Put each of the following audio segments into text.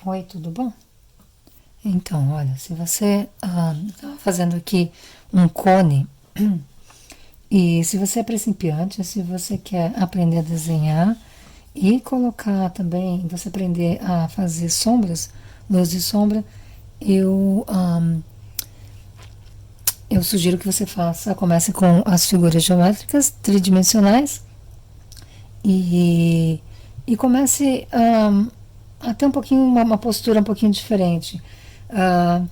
Oi, tudo bom? Então, olha, se você tá fazendo aqui um cone, e se você é principiante, se você quer aprender a desenhar e colocar também, você aprender a fazer sombras, luz e sombra, eu, um, eu sugiro que você comece com as figuras geométricas tridimensionais e, e comece a ter um pouquinho, uma postura um pouquinho diferente. Ah,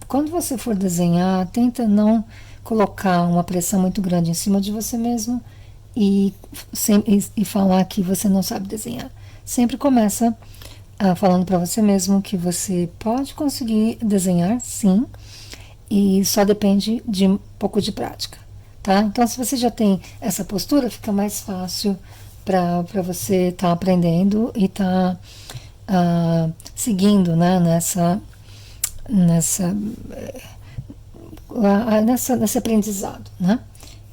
Quando você for desenhar, tenta não colocar uma pressão muito grande em cima de você mesmo e, e falar que você não sabe desenhar. Sempre começa falando para você mesmo que você pode conseguir desenhar, sim, e só depende de um pouco de prática, tá? Então, se você já tem essa postura, fica mais fácil para você estar aprendendo e estar seguindo, né, nessa nesse aprendizado, né?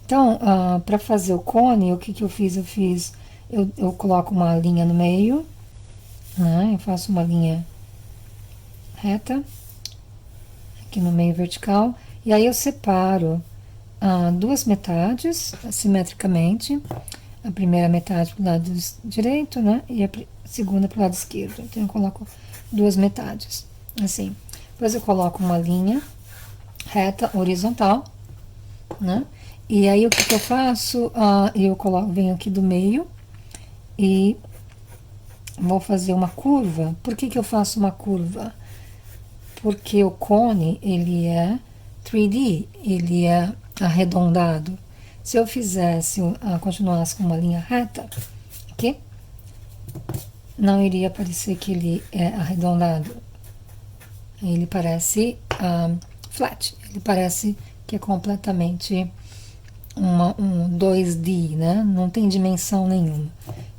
Então, para fazer o cone, o que eu fiz? Eu coloco uma linha no meio, né? Eu faço uma linha reta, aqui no meio vertical, e aí eu separo duas metades, simetricamente, a primeira metade para o lado direito, né? E a segunda para o lado esquerdo. Então, eu coloco duas metades, assim. Depois eu coloco uma linha reta horizontal, né? E aí o que eu faço? Eu venho aqui do meio e vou fazer uma curva. Por que eu faço uma curva? Porque o cone, ele é 3D, ele é arredondado. Se eu fizesse, continuasse com uma linha reta, aqui, não iria parecer que ele é arredondado. Ele parece flat, ele parece que é completamente um 2D, né? Não tem dimensão nenhuma.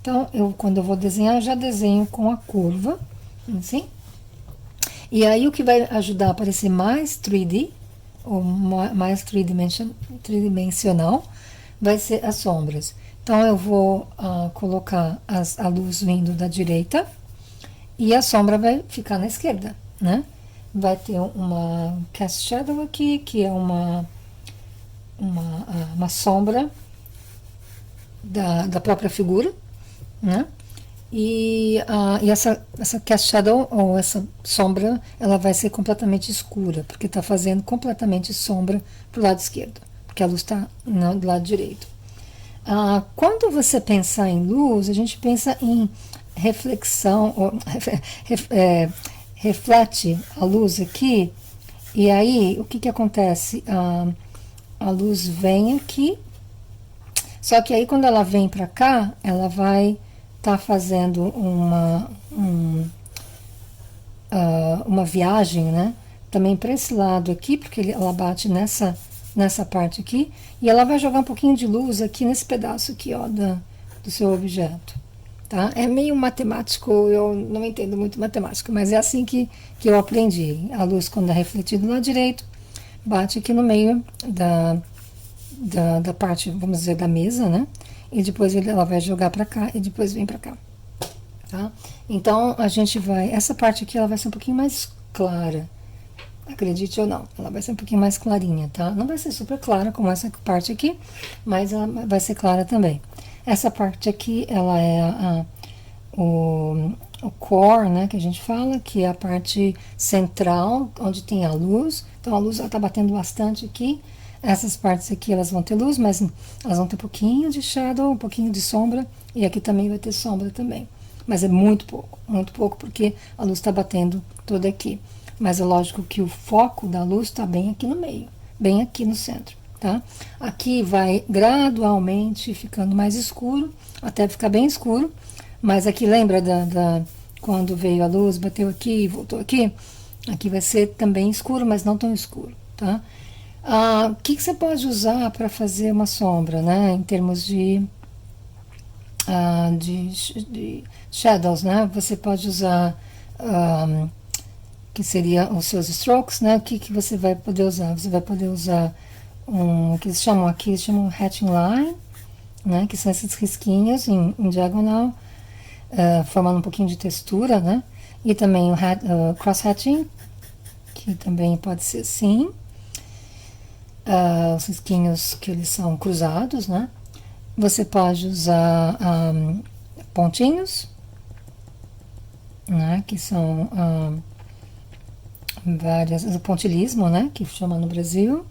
Então, quando eu vou desenhar, eu já desenho com a curva, assim. E aí, o que vai ajudar a parecer mais 3D, ou mais tridimensional, vai ser as sombras. Então, eu vou colocar a luz vindo da direita e a sombra vai ficar na esquerda, né? Vai ter uma cast shadow aqui, que é uma sombra da própria figura, né? E essa cast shadow, ou essa sombra, ela vai ser completamente escura, porque está fazendo completamente sombra para o lado esquerdo, porque a luz está do lado direito. Quando você pensar em luz, a gente pensa em reflexão, reflete a luz aqui, e aí o que acontece? A luz vem aqui, só que aí quando ela vem para cá, ela vai estar fazendo uma viagem, né? Também para esse lado aqui, porque ela bate nessa parte aqui, e ela vai jogar um pouquinho de luz aqui nesse pedaço aqui, ó, do seu objeto, tá? É meio matemático, eu não entendo muito matemática, mas é assim que eu aprendi. A luz, quando é refletida do lado direito, bate aqui no meio da parte, vamos dizer, da mesa, né? E depois ela vai jogar para cá e depois vem para cá, tá? Então, essa parte aqui, ela vai ser um pouquinho mais clara, acredite ou não, ela vai ser um pouquinho mais clarinha, tá? Não vai ser super clara como essa parte aqui, mas ela vai ser clara também. Essa parte aqui, ela é o core, né, que a gente fala, que é a parte central, onde tem a luz. Então, a luz está batendo bastante aqui. Essas partes aqui, elas vão ter luz, mas elas vão ter um pouquinho de shadow, um pouquinho de sombra, e aqui também vai ter sombra também. Mas é muito pouco, porque a luz está batendo toda aqui. Mas é lógico que o foco da luz está bem aqui no meio, bem aqui no centro, tá? Aqui vai gradualmente ficando mais escuro, até ficar bem escuro, mas aqui lembra quando veio a luz, bateu aqui e voltou aqui? Aqui vai ser também escuro, mas não tão escuro, tá? O que você pode usar para fazer uma sombra, né? Em termos de shadows, né? Você pode usar que seria os seus strokes, né? O que você vai poder usar? Você vai poder usar que eles chamam hatching line, né? Que são esses risquinhos em diagonal. formando um pouquinho de textura, né? E também o cross-hatching, que também pode ser assim. Os risquinhos que eles são cruzados, né? Você pode usar pontinhos, né? Que são várias, o pontilismo, né? Que chama no Brasil,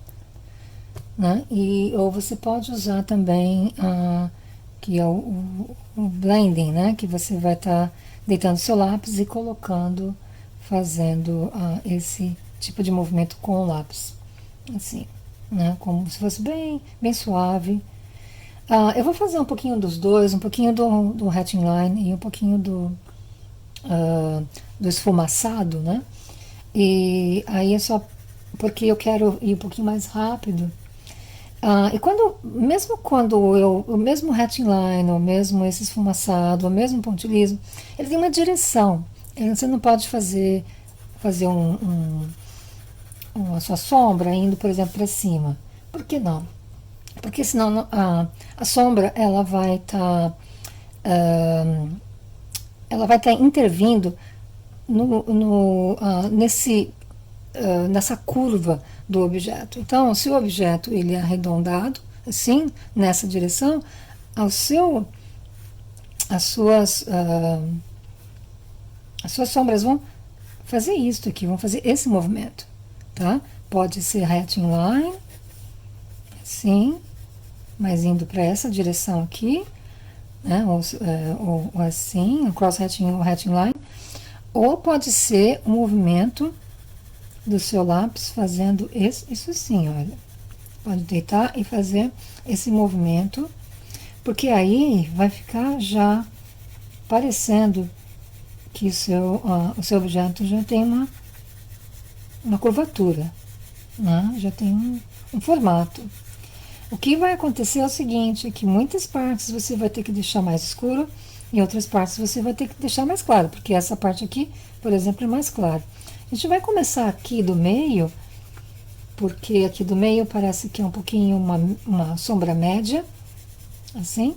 né? Ou você pode usar também que é o blending, né? Que você vai estar deitando seu lápis e colocando, fazendo esse tipo de movimento com o lápis, assim, né? Como se fosse bem suave. Eu vou fazer um pouquinho dos dois, um pouquinho do hatching line e um pouquinho do esfumaçado, né? E aí é só porque eu quero ir um pouquinho mais rápido. E mesmo quando o mesmo hatching line, o mesmo esse esfumaçado, o mesmo pontilismo, ele tem uma direção. Você não pode fazer a sua sombra indo, por exemplo, para cima. Por que não? Porque senão a sombra ela vai estar intervindo nessa curva do objeto. Então, se o objeto ele é arredondado, assim, nessa direção, as suas, as suas sombras vão fazer isso aqui, vão fazer esse movimento, tá? Pode ser hatching line, assim, mas indo para essa direção aqui, né? Ou assim, o cross-hatching ou hatching line, ou pode ser um movimento do seu lápis fazendo isso assim, olha. Pode deitar e fazer esse movimento, porque aí vai ficar já parecendo que o seu objeto já tem uma curvatura, né? Já tem um formato. O que vai acontecer é o seguinte, que muitas partes você vai ter que deixar mais escuro e outras partes você vai ter que deixar mais claro, porque essa parte aqui, por exemplo, é mais clara. A gente vai começar aqui do meio, porque aqui do meio parece que é um pouquinho uma sombra média, assim.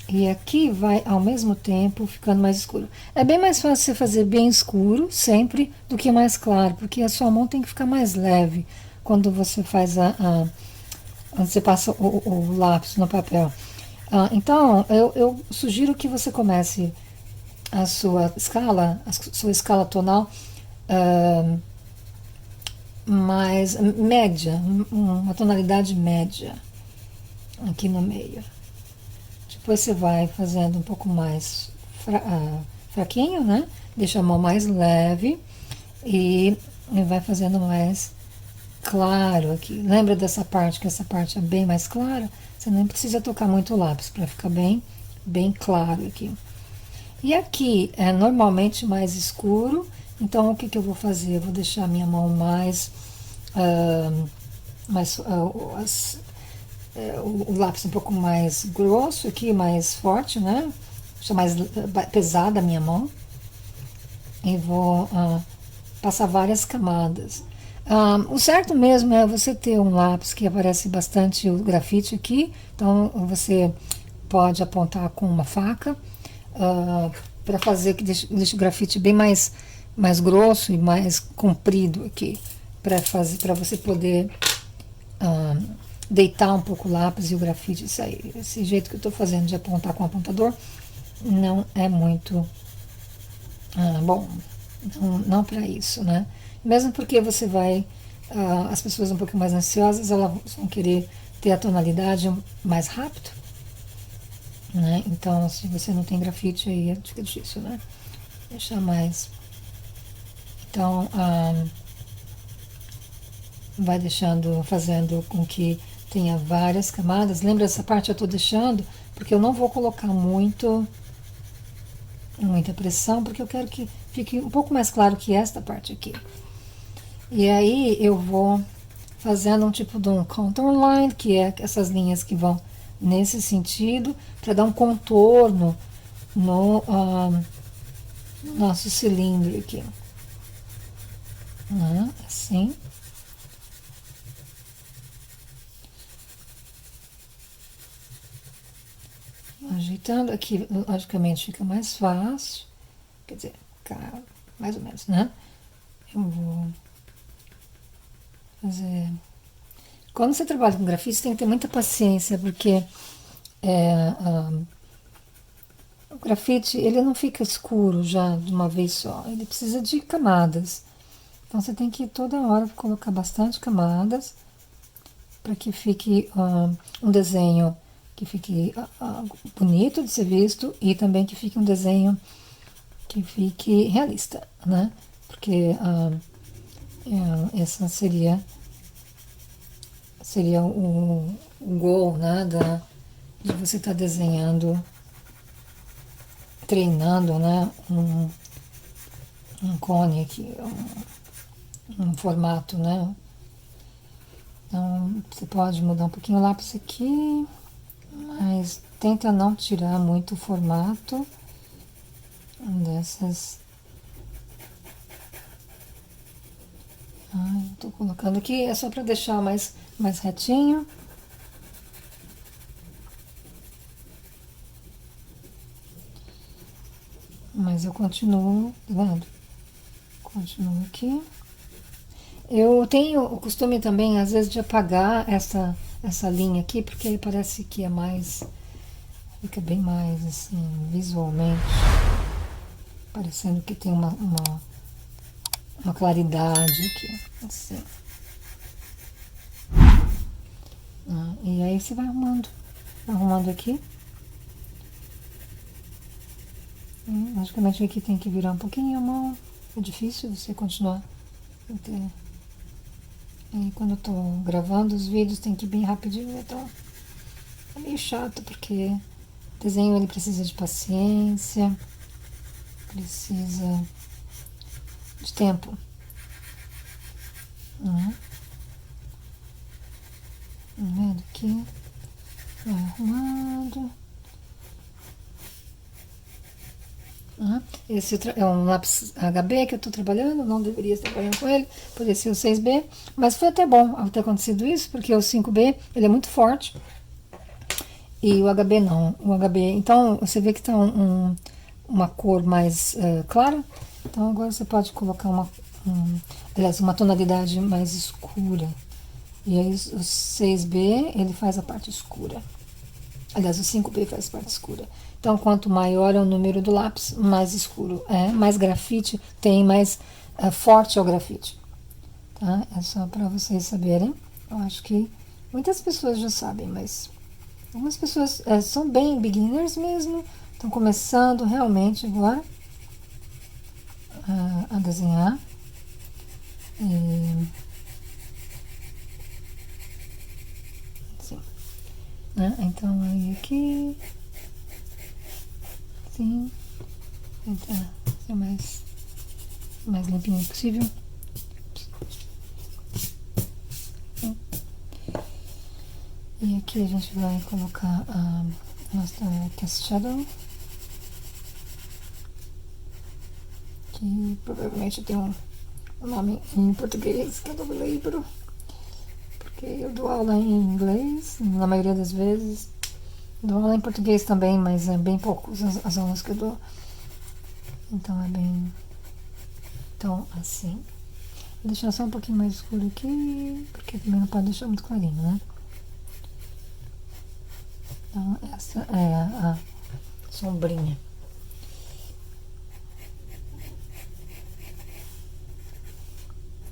E aqui vai ao mesmo tempo ficando mais escuro. É bem mais fácil você fazer bem escuro sempre do que mais claro, porque a sua mão tem que ficar mais leve quando você faz quando você passa o lápis no papel. Então, eu sugiro que você comece a sua escala tonal mais média, uma tonalidade média aqui no meio. Depois você vai fazendo um pouco mais fraquinho, né? Deixa a mão mais leve e vai fazendo mais claro aqui. Lembra dessa parte, que essa parte é bem mais clara? Você nem precisa tocar muito o lápis para ficar bem claro aqui. E aqui é normalmente mais escuro, então o que eu vou fazer? Eu vou deixar a minha mão o lápis um pouco mais grosso aqui, mais forte, né? Deixa mais pesada a minha mão. E vou passar várias camadas. O certo mesmo é você ter um lápis que aparece bastante o grafite aqui, então você pode apontar com uma faca para fazer que deixe o grafite bem mais grosso e mais comprido aqui, para você poder deitar um pouco o lápis e o grafite sair. Esse jeito que eu estou fazendo de apontar com o apontador não é muito bom, não para isso, né? Mesmo porque você vai, as pessoas um pouco mais ansiosas, elas vão querer ter a tonalidade mais rápido, né? Então, se você não tem grafite, aí fica difícil, né? Deixar mais. Então, vai deixando, fazendo com que tenha várias camadas. Lembra, essa parte eu estou deixando porque eu não vou colocar muita pressão, porque eu quero que fique um pouco mais claro que esta parte aqui. E aí eu vou fazendo um tipo de um contour line, que é essas linhas que vão nesse sentido, para dar um contorno no nosso cilindro aqui. Assim. Ajeitando aqui, logicamente fica mais fácil, quer dizer, fica mais ou menos, né? Eu vou fazer. Quando você trabalha com grafite, você tem que ter muita paciência, porque o grafite ele não fica escuro já de uma vez só, ele precisa de camadas. Então você tem que toda hora colocar bastante camadas para que fique um desenho que fique bonito de ser visto e também que fique um desenho que fique realista, né? Porque essa seria o goal, né, de você estar desenhando, treinando, né, um cone aqui, um formato, né? Então, você pode mudar um pouquinho o lápis aqui, mas tenta não tirar muito o formato dessas. Tô colocando aqui, é só para deixar mais retinho. Mas eu continuo, tá vendo? Continuo aqui. Eu tenho o costume também, às vezes, de apagar essa linha aqui, porque aí parece que é mais, fica bem mais, assim, visualmente, parecendo que tem uma claridade aqui, assim. E aí você vai arrumando aqui. Logicamente aqui tem que virar um pouquinho a mão, é difícil você continuar. E quando eu tô gravando os vídeos tem que ir bem rapidinho, então é meio chato, porque o desenho ele precisa de paciência, precisa de tempo. Vendo aqui, vai arrumando. Esse é um lápis HB que eu estou trabalhando, não deveria estar trabalhando com ele, poderia ser o 6B, mas foi até bom ter acontecido isso, porque o 5B ele é muito forte e o HB não. O HB, então você vê que está uma cor mais clara, então agora você pode colocar aliás, uma tonalidade mais escura. E aí o 6B ele faz a parte escura. Aliás, o 5B faz parte escura. Então, quanto maior é o número do lápis, mais escuro é, mais grafite tem, mais forte é o grafite. Tá? É só para vocês saberem. Eu acho que muitas pessoas já sabem, mas algumas pessoas são bem beginners mesmo, estão começando realmente agora a desenhar. Assim, né? Então, aí aqui. Sim, tentar ser mais limpinho possível. E aqui a gente vai colocar a nossa Cast Shadow, que provavelmente tem um nome em português que eu não lembro, porque eu dou aula em inglês, na maioria das vezes. Dou aula em português também, mas é bem poucos as aulas que eu dou. Então é bem. Então, assim. Vou deixar só um pouquinho mais escuro aqui, porque também não pode deixar muito clarinho, né? Então, essa é a sombrinha.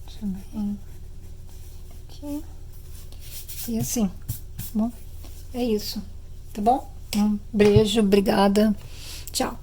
Deixa eu ver aqui. E assim, tá bom? É isso. Tá bom? Um beijo, obrigada. Tchau.